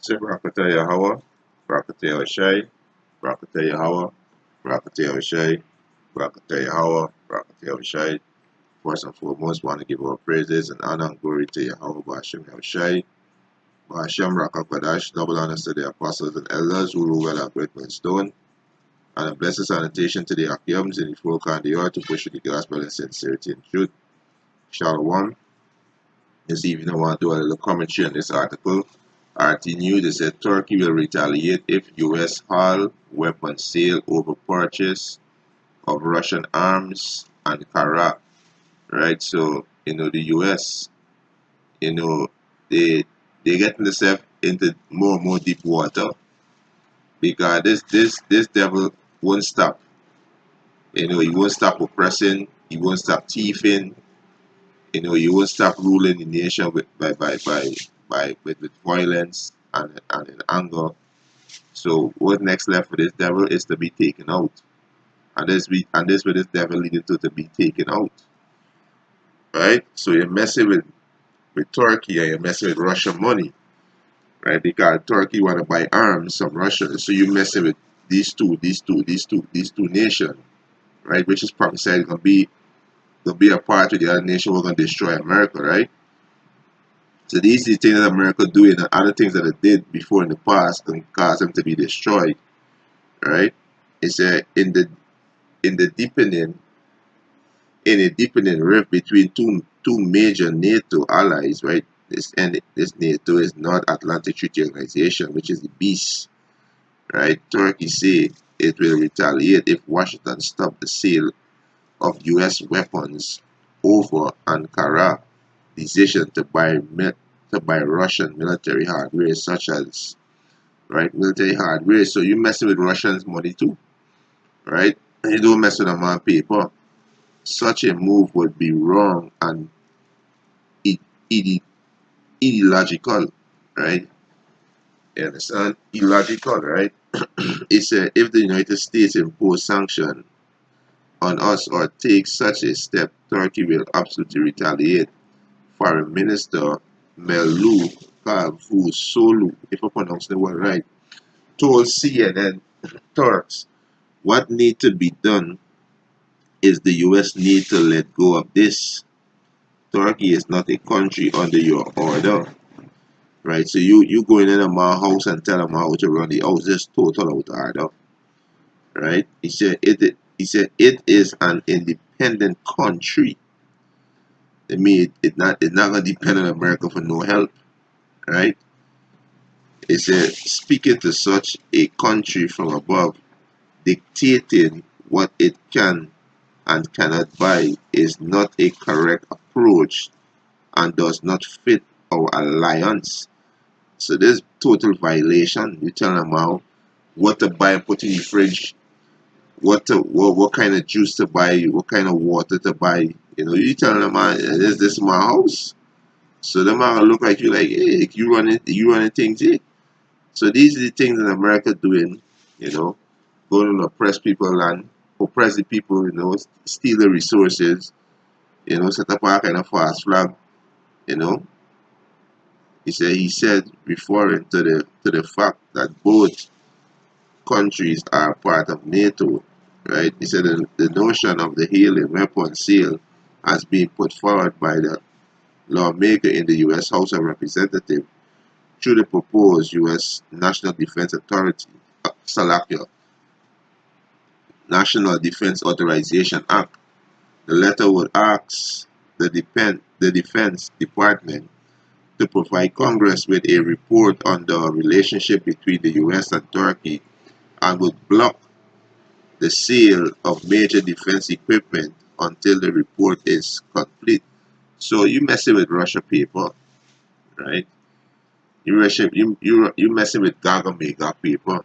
Barakatah Yahweh, Barakatah Yahushai, Barakatah Yahweh, Barakatah Yahushai, Barakatah Yahweh, Barakatah Yahushai. First and foremost, want to give all praises and honor and glory to Yahweh, Ba'ashem Yahushai, Ba'ashem Rakakadash, double honors to the apostles and elders who rule well at great stone, and a blessed sanitation to the Akims in the folk and the earth to push the gospel in sincerity and truth. Shalom. This evening, I want to do a little commentary on this article. RT News, they said Turkey will retaliate if U.S. halt weapons sale over purchase of Russian arms and Ankara. Right, so the U.S. They getting themselves into more and more deep water because this devil won't stop. He won't stop oppressing. He won't stop thieving. He won't stop ruling the nation with violence and in anger. So what next left for this devil is to be taken out. And this what this devil needed to be taken out. Right? So you're messing with Turkey and you're messing with Russian money. Right? Because Turkey wanna buy arms from Russia. So you're messing with these two nations, right? Which is prophesied gonna be a part of the other nation we're gonna destroy America, right? So these are the things that America doing and other things that it did before in the past and cause them to be destroyed. Right? It's in the deepening rift between two major NATO allies, right? This NATO is North Atlantic Treaty Organization, which is the beast, right? Turkey say it will retaliate if Washington stop the sale of U.S. weapons over Ankara decision to buy Russian military hardware, such as military hardware. So you messing with Russians' money too, right? And you don't mess with them on paper. Such a move would be wrong and illogical, right? You understand? Illogical, right? It's if the United States impose sanction on us or take such a step, Turkey will absolutely retaliate. Foreign Minister Mevlut Cavusoglu, if I pronounce the word right, told CNN Turks what need to be done is the US need to let go of this. Turkey is not a country under your order. Right? So you going in my house and tell them how to run the house, just total out of order. Right? He said it is an independent country. I mean it's not gonna depend on America for no help. Right? He said speaking to such a country from above, dictating what it can and cannot buy is not a correct approach and does not fit our alliance. So this total violation. You tell them how what to buy and put in the fridge, what kind of juice to buy, what kind of water to buy. You tell them, this is my house. So them are gonna look at you like, hey, you running things here. So these are the things that America doing, going to oppress people and oppress the people, steal the resources, set up a kind of fast flag, you know. He said referring to the fact that both countries are part of NATO, right? He said the notion of the alien weapon sale has been put forward by the lawmaker in the U.S. House of Representatives through the proposed U.S. National Defense Authority, Salakia, National Defense Authorization Act. The letter would ask the Defense Department to provide Congress with a report on the relationship between the U.S. and Turkey and would block the sale of major defense equipment until the report is complete. So you messing with Russia people, right? You messing with Gaga Mega people,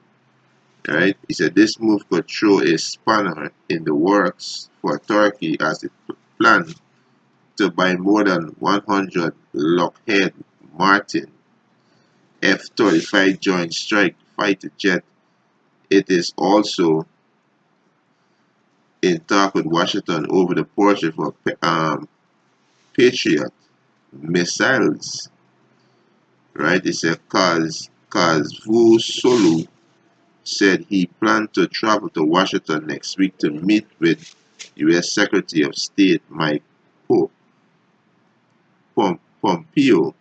right? He said this move could throw a spanner in the works for Turkey as it planned to buy more than 100 Lockheed Martin F-35 Joint Strike Fighter jet. It is also in talk with Washington over the purchase for Patriot missiles, right? It's a cause Kazvusolu said he planned to travel to Washington next week to meet with U.S. Secretary of State Mike Pompeo,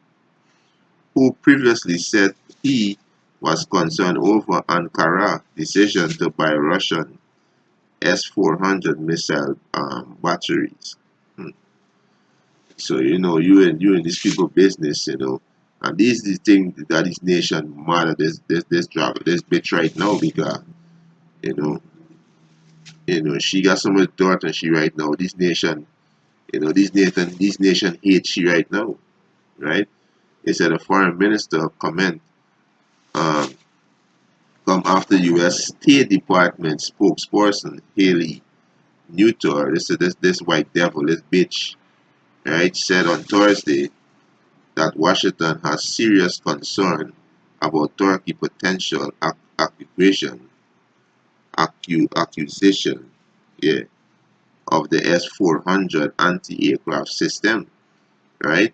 who previously said he was concerned over Ankara's decision to buy Russian S-400 missile batteries. So you and these people business, and this is the thing that this nation mad at this bitch right now because you know she got so much dirt on she right now. This nation, this nation hates she right now, right? They said a foreign minister comment um, come after U.S. State Department spokesperson Haley Newtor, this white devil, this bitch, right, said on Thursday that Washington has serious concern about Turkey potential accusation, yeah, of the S-400 anti-aircraft system, right?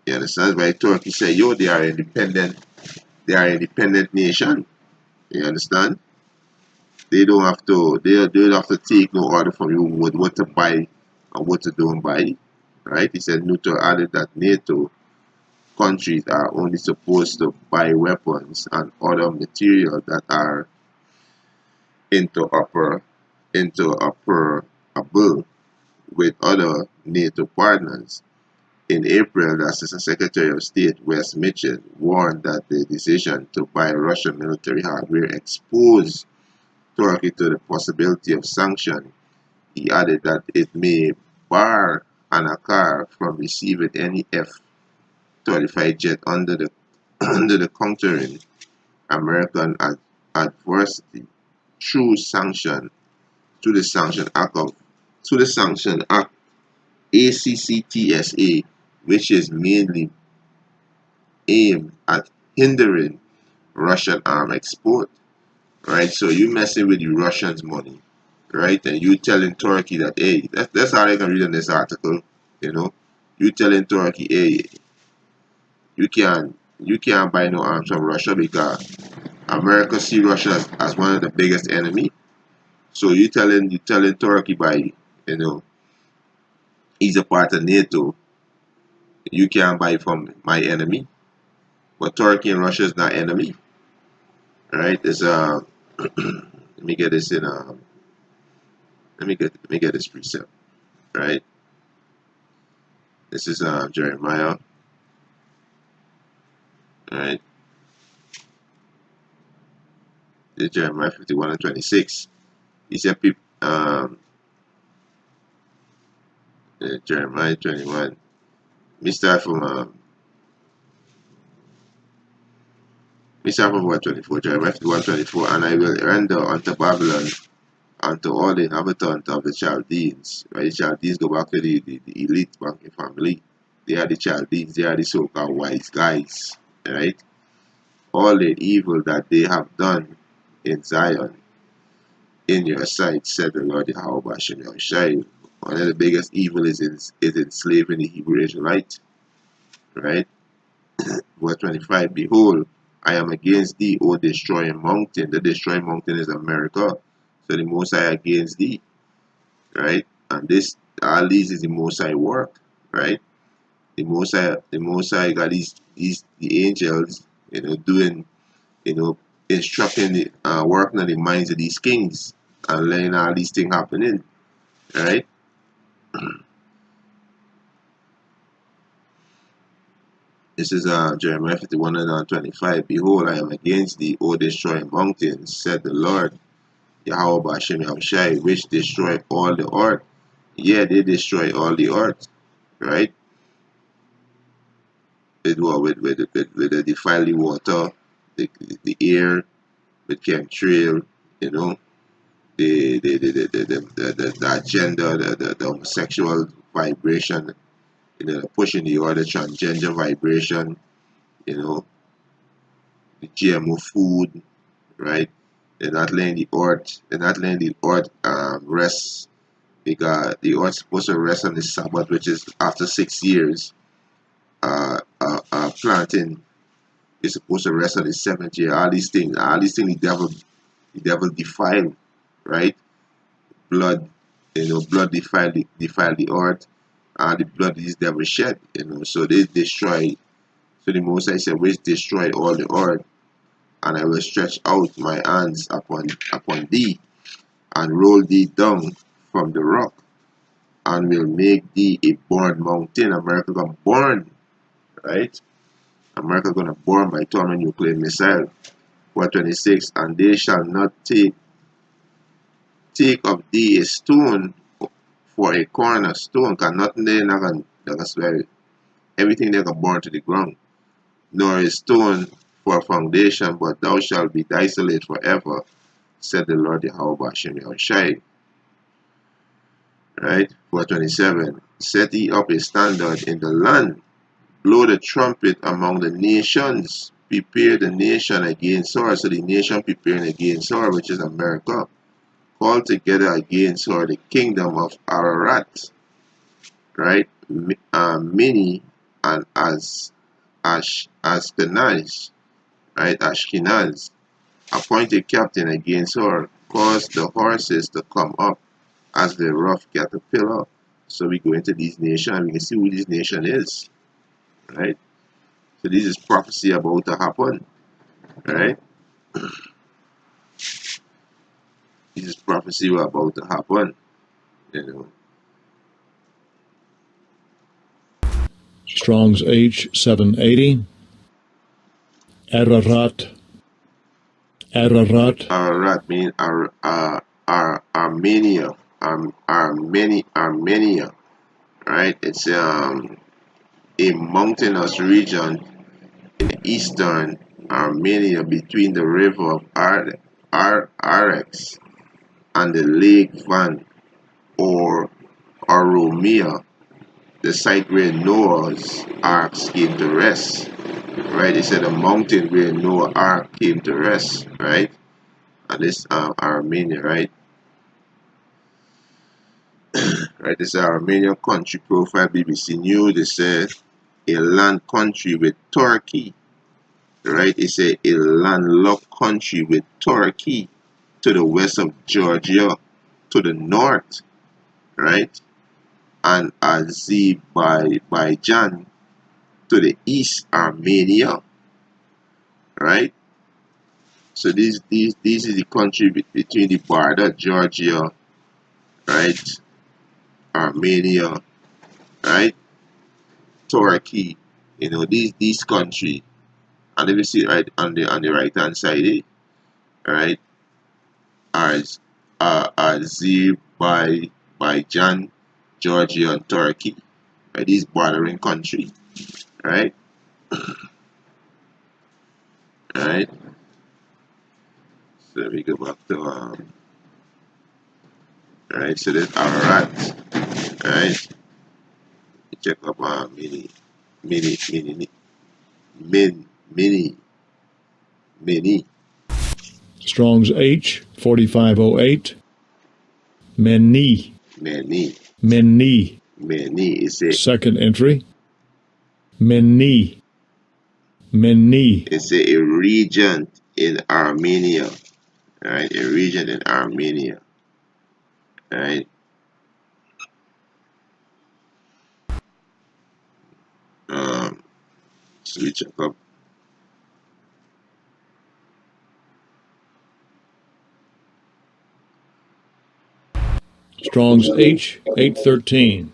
You understand? Why Turkey say, yo, they are independent nation. You understand? They don't have to take no order from you what to buy and what to don't buy. Right? He said Nutter added that NATO countries are only supposed to buy weapons and other material that are interoper interoperable with other NATO partners. In April, the Assistant Secretary of State Wes Mitchell warned that the decision to buy Russian military hardware exposed Turkey to the possibility of sanction. He added that it may bar Ankara from receiving any F-35 jet under the under the countering American adversity through sanction through the sanction act of through the sanction act ACCTSA, which is mainly aimed at hindering Russian arm export. Right? So you messing with the Russians' money, right? And you telling Turkey that, hey, that's how I can read in this article, you know. You telling Turkey, hey, you can't buy no arms from Russia because America see Russia as one of the biggest enemy. So you telling Turkey by he's a part of NATO, you can't buy from my enemy. But Turkey and Russia is not enemy, right? It's let me get this in let me get this precept, right? This is Jeremiah, right? This is Jeremiah 51 and 26. He said, Jeremiah 21. Let me start from what 24. Jeremiah 51, 24. And I will render unto Babylon, unto all the inhabitants of the Chaldeans. Right? The Chaldeans go back to the elite banking family. They are the Chaldeans. They are the so-called wise guys. Right? All the evil that they have done in Zion, in your sight, said the Lord Yahweh Bashem Yahushai. One of the biggest evil is enslaving the Hebrew Israelite. Right? Verse 25, behold, I am against thee, O destroying mountain. The destroying mountain is America. So the Most High against thee. Right? And this, all these is the Most High work. Right? The Most High got the angels, doing, instructing, working on the minds of these kings and letting all these things happening. Right? This is Jeremiah 51 and 25. Behold, I am against thee, O destroying mountains, said the Lord, Yahweh Bashem Yahushai, which destroy all the earth. Yeah, they destroy all the earth. Right? With the defile water, the air, with chemtrail, the agenda, the homosexual vibration, pushing the other transgender vibration, the GMO food, right? They're not letting the earth rest because the earth's supposed to rest on the Sabbath, which is after 6 years. Planting It's supposed to rest on the seventh year. All these things the devil defiled, right? Blood, blood defiled the earth, and the blood is devil shed, so they destroy. So the Most High said, which destroy all the earth, and I will stretch out my hands upon thee, and roll thee down from the rock, and will make thee a born mountain. America gonna burn, right? America gonna burn by thermonuclear missile. 426, and they shall not take of thee a stone for a cornerstone, cause nothing there not gonna spare it. Everything they gonna burn to the ground. Nor a stone for a foundation, but thou shalt be desolate forever, said the Lord Yahweh Bashem Yahushai. Right? 427. Set ye up a standard in the land, blow the trumpet among the nations, prepare the nation against her. So the nation preparing against her, which is America. Call together against her the kingdom of Ararat, right? Mini and Ashkenaz, right? Ashkenaz. Appoint a captain against her, cause the horses to come up as the rough caterpillar. So we go into these nations and we can see who this nation is, right? So this is prophecy about to happen, right? This is prophecy about to happen, Strong's H780. Ararat. Ararat means Armenia. Armenia, right? It's a mountainous region in eastern Armenia between the river of Arax and the lake Van or Aromia, the site where Noah's ark came to rest. Right? They said a mountain where Noah's ark came to rest, right? And this Armenia, right? Right, this is Armenian country profile, BBC News. They said a land country with Turkey, right? It's a landlocked country with Turkey to the west of Georgia, to the north, right? And Azerbaijan to the east, Armenia, right? So this is the country between the border, Georgia, right? Armenia, right? Turkey, these country, and if you see right on the right hand side, right, as Azerbaijan, Georgia, and Turkey, right? These bordering country, right, right. So we go back to right. So that's Ararat, right. Check up mini. Strong's H4508. Meni. It's a second entry. Meni. It's a region in Armenia, right? A region in Armenia, right? So we check up. Strong's H813.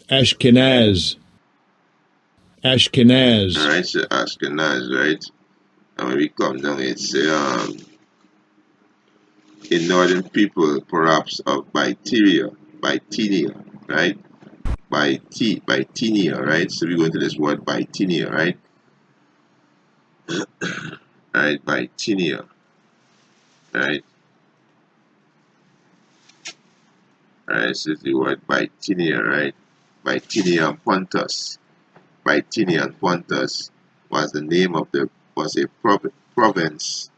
Ashkenaz. Alright, so Ashkenaz, right? And when we come down, it's a northern people, perhaps of Bithynia, right? Bithynia, right? So we go into this word Bithynia, right? Right, Bithynia, right? Alright, so the word Bithynia, right? Bithynia and Pontus. Bithynia and Pontus was the name of was a province,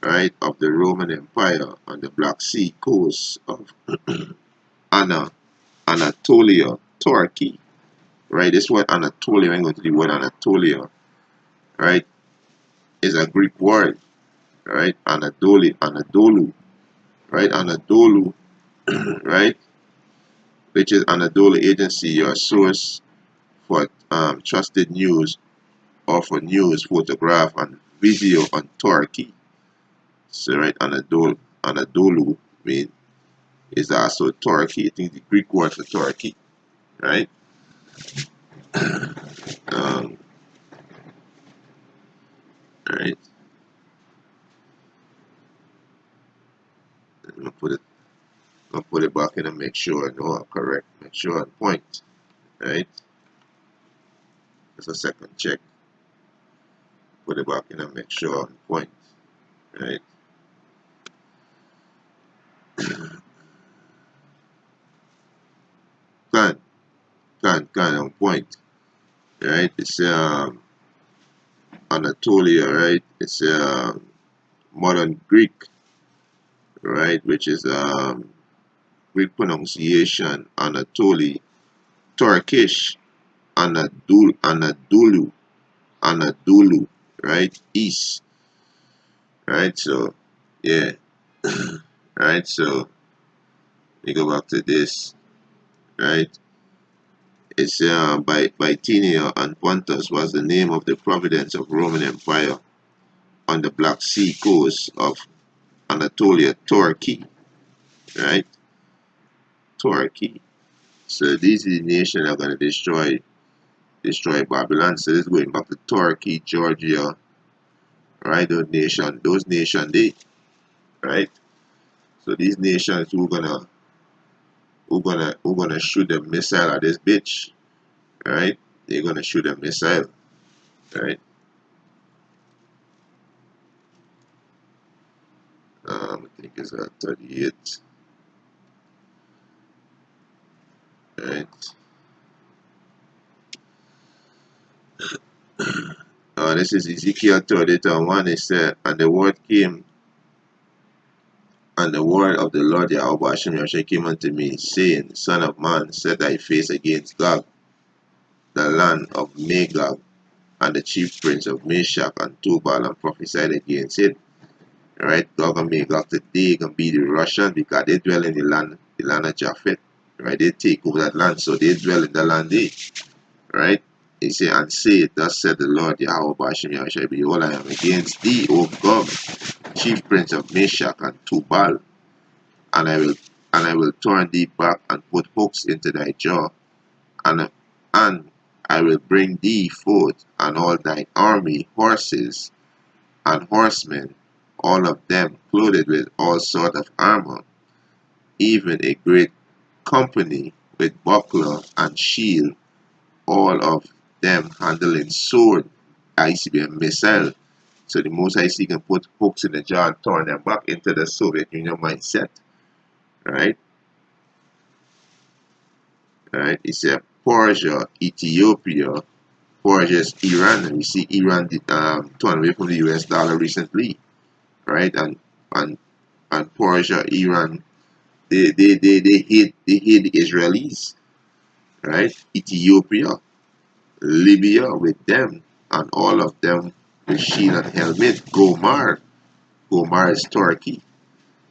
right, of the Roman Empire on the Black Sea coast of Anatolia, Turkey, right? This word Anatolia, I'm going to the word Anatolia, right, is a Greek word, right? Anadolu, right? Anadolu, right? Which is Anadolu Agency, your source for trusted news or for news, photograph, and video on Turkey. So, right, Anadolu mean is also Turkey. I think the Greek word for Turkey, right? Um, right. I'm gonna put it back in and make sure I know I'm correct. Make sure I'm point, right? Just a second check. Put it back in and make sure I'm point, right? Can, can on point, right? It's Anatolia, right? It's modern Greek, right? Which is Greek pronunciation Anatoli, Turkish Anadolu, right? East, right? So, yeah, right? So, we go back to this, right? It's Bithynia and Pontus was the name of the province of Roman Empire on the Black Sea coast of Anatolia, Turkey, right? Turkey. So these are the nations that are going to destroy Babylon. So this is going back to Turkey, Georgia, right? Those nations, they, right? So these nations who gonna shoot a missile at this bitch, right? They're gonna shoot a missile, right? I think it's a 38, right? This is Ezekiel 38:1. It said, and the word came, and the word of the Lord Yahweh Hashem Yahshua came unto me, saying, Son of man, set thy face against Gog, the land of Magog, and the chief prince of Meshach and Tubal, and prophesied against it. Right? Gog and Magog today can be the Russian because they dwell in the land of Japhet. Right? They take over that land, so they dwell in the land there. Right? He said, and say, thus said the Lord Yahweh Hashem Yahshua, behold, I am against thee, O Gog, chief prince of Meshach and Tubal, and I will turn thee back and put hooks into thy jaw, and I will bring thee forth, and all thine army, horses and horsemen, all of them clothed with all sort of armor, even a great company with buckler and shield, all of them handling sword, ICBM missile. So the most I see can put hooks in the jaw and turn them back into the Soviet Union mindset. Right? Right? It's a Persia, Ethiopia. Persia is Iran, and we see Iran did turn away from the US dollar recently. Right? And Persia, Iran, they hate the Israelis. Right? Ethiopia, Libya with them, and all of them with shield and helmet. Gomar is Turkey,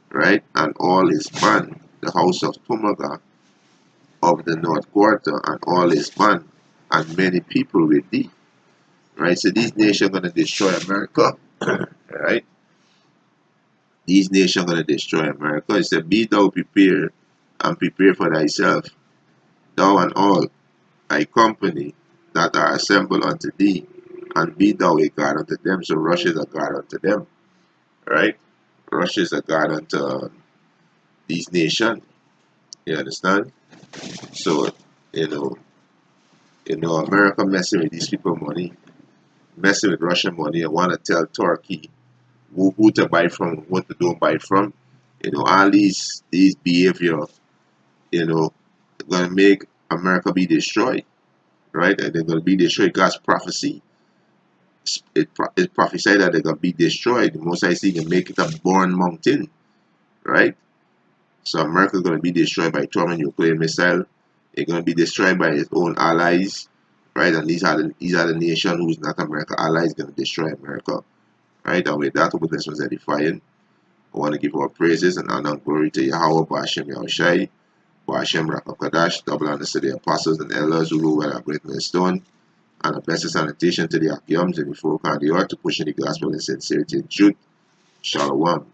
right? And all his band, the house of Tomaga of the North Quarter, and all his band, and many people with thee, right? So these nations are going to destroy America, right? These nations are going to destroy America. It said, be thou prepared, and prepare for thyself, thou and all thy company that are assembled unto thee, and be thou a God unto them. So Russia is a God unto them, right? Russia is a God unto these nations. You understand? So, America messing with these people money, messing with Russian money, and want to tell Turkey who to buy from, what to don't buy from. All these behavior, gonna make America be destroyed, right? And they're gonna be destroyed. God's prophecy. It prophesied that they're gonna be destroyed. The Most I see can make it a born mountain, right? So America is gonna be destroyed by thermonuclear missile. It's gonna be destroyed by its own allies, right? And these are the nation who's not America allies going to destroy America, right? And with that, hope this was edifying. I want to give our praises and honor and glory to Yahweh, Ba'ashem Yahushai, Ba'ashem Rakakadash, double honors to the apostles and elders who rule well at Great Millstone, and a blessed sanitation to the Akiums and the folk on the earth to push in the gospel in sincerity and truth. Shalom.